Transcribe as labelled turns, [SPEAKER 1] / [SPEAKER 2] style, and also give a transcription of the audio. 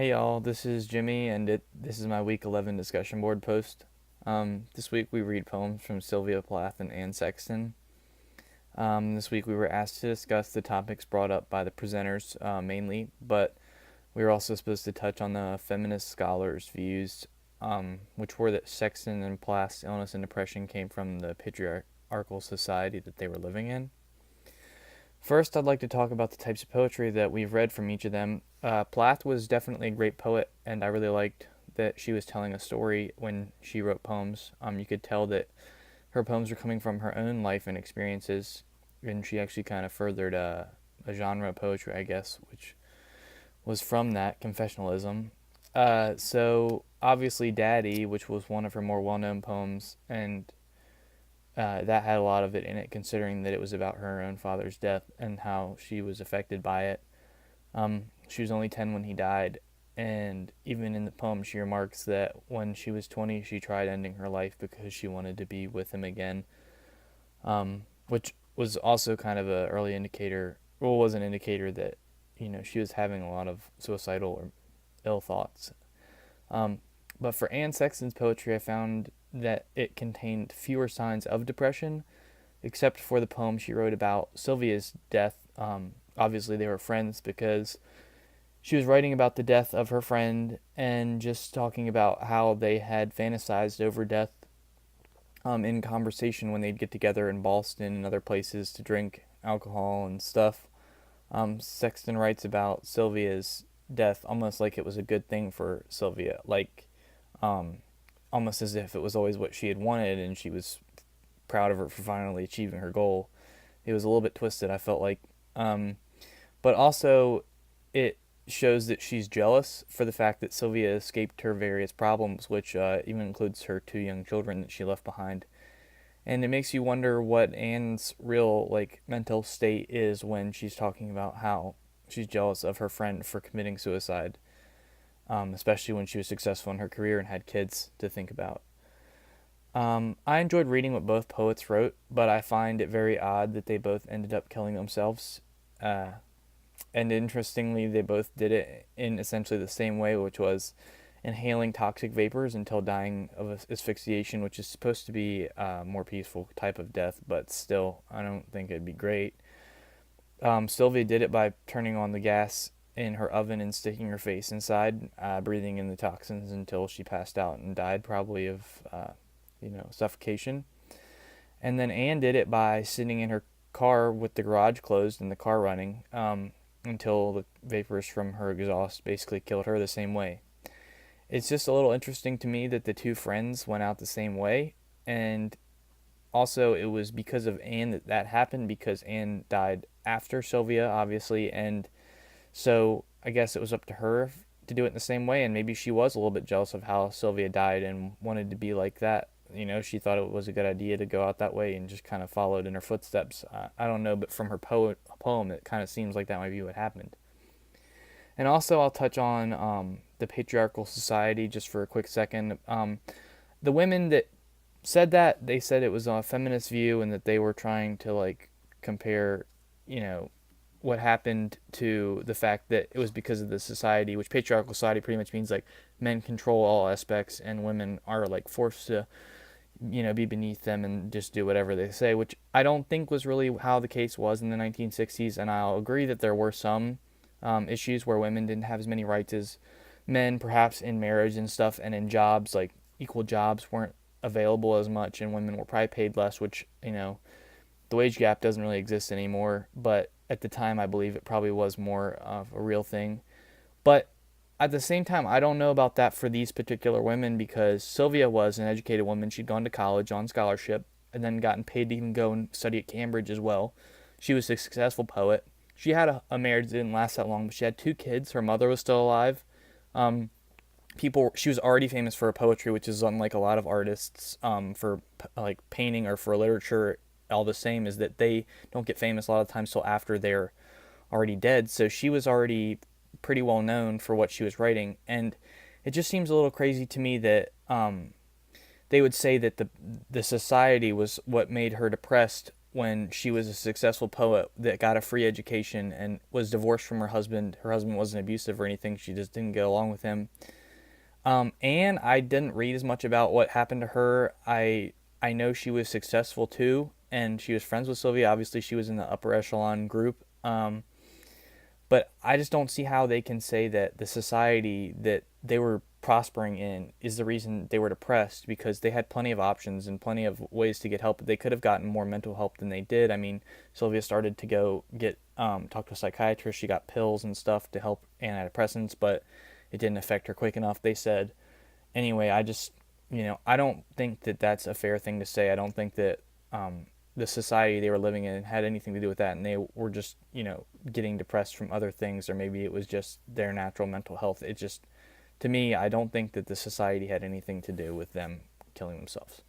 [SPEAKER 1] Hey y'all, this is Jimmy, and this is my week 11 discussion board post. This week we read poems from Sylvia Plath and Anne Sexton. This week we were asked to discuss the topics brought up by the presenters mainly, but we were also supposed to touch on the feminist scholars' views, which were that Sexton and Plath's illness and depression came from the patriarchal society that they were living in. First, I'd like to talk about the types of poetry that we've read from each of them. Plath was definitely a great poet, and I really liked that she was telling a story when she wrote poems. You could tell that her poems were coming from her own life and experiences, and she actually kind of furthered a genre of poetry, I guess, which was from that confessionalism. So obviously, Daddy, which was one of her more well-known poems, and that had a lot of it in it, considering that it was about her own father's death and how she was affected by it. She was only 10 when he died, and even in the poem, she remarks that when she was 20, she tried ending her life because she wanted to be with him again, which was also kind of an early indicator, well, was an indicator that, she was having a lot of suicidal or ill thoughts. Um, but for Anne Sexton's poetry, I found that it contained fewer signs of depression, except for the poem she wrote about Sylvia's death. Obviously, they were friends because she was writing about the death of her friend and just talking about how they had fantasized over death in conversation when they'd get together in Boston and other places to drink alcohol and stuff. Sexton writes about Sylvia's death almost like it was a good thing for Sylvia, like um, almost as if it was always what she had wanted and she was proud of her for finally achieving her goal. It was a little bit twisted, I felt like. Um, but also, it shows that she's jealous for the fact that Sylvia escaped her various problems, which even includes her two young children that she left behind. And it makes you wonder what Anne's real mental state is when she's talking about how she's jealous of her friend for committing suicide, especially when she was successful in her career and had kids to think about. I enjoyed reading what both poets wrote, but I find it very odd that they both ended up killing themselves. Uh, and interestingly, they both did it in essentially the same way, which was inhaling toxic vapors until dying of asphyxiation, which is supposed to be a more peaceful type of death, but still, I don't think it'd be great. Sylvia did it by turning on the gas in her oven and sticking her face inside, breathing in the toxins until she passed out and died, probably of, suffocation. And then Anne did it by sitting in her car with the garage closed and the car running until the vapors from her exhaust basically killed her the same way. It's just a little interesting to me that the two friends went out the same way, and also it was because of Anne that that happened, because Anne died after Sylvia, obviously, and so I guess it was up to her to do it in the same way, and maybe she was a little bit jealous of how Sylvia died and wanted to be like that. She thought it was a good idea to go out that way and just kind of followed in her footsteps. I don't know, but from her poem, it kind of seems like that might be what happened. And also, I'll touch on the patriarchal society just for a quick second. The women that said that, they said it was a feminist view and that they were trying to compare, you know, what happened to the fact that it was because of the society, which patriarchal society pretty much means men control all aspects and women are forced to be beneath them and just do whatever they say, which I don't think was really how the case was in the 1960s. And I'll agree that there were some issues where women didn't have as many rights as men, perhaps in marriage and stuff, and in jobs, equal jobs weren't available as much, and women were probably paid less, which, the wage gap doesn't really exist anymore. But at the time, I believe it probably was more of a real thing. But at the same time, I don't know about that for these particular women, because Sylvia was an educated woman. She'd gone to college on scholarship and then gotten paid to even go and study at Cambridge as well. She was a successful poet. She had a marriage that didn't last that long, but she had two kids. Her mother was still alive. Um, she was already famous for her poetry, which is unlike a lot of artists for painting or for literature. All the same is that they don't get famous a lot of times till after they're already dead. So she was already pretty well known for what she was writing, and it just seems a little crazy to me that they would say that the society was what made her depressed, when she was a successful poet that got a free education and was divorced from her husband. Her husband wasn't abusive or anything. She just didn't get along with him. And I didn't read as much about what happened to her. I know she was successful too, and she was friends with Sylvia. Obviously, she was in the upper echelon group. But I just don't see how they can say that the society that they were prospering in is the reason they were depressed, because they had plenty of options and plenty of ways to get help. They could have gotten more mental help than they did. I mean, Sylvia started to go get talk to a psychiatrist. She got pills and stuff to help, antidepressants, but it didn't affect her quick enough, they said. Anyway, I just, I don't think that that's a fair thing to say. I don't think that the society they were living in had anything to do with that, and they were just, getting depressed from other things, or maybe it was just their natural mental health. It just, to me, I don't think that the society had anything to do with them killing themselves.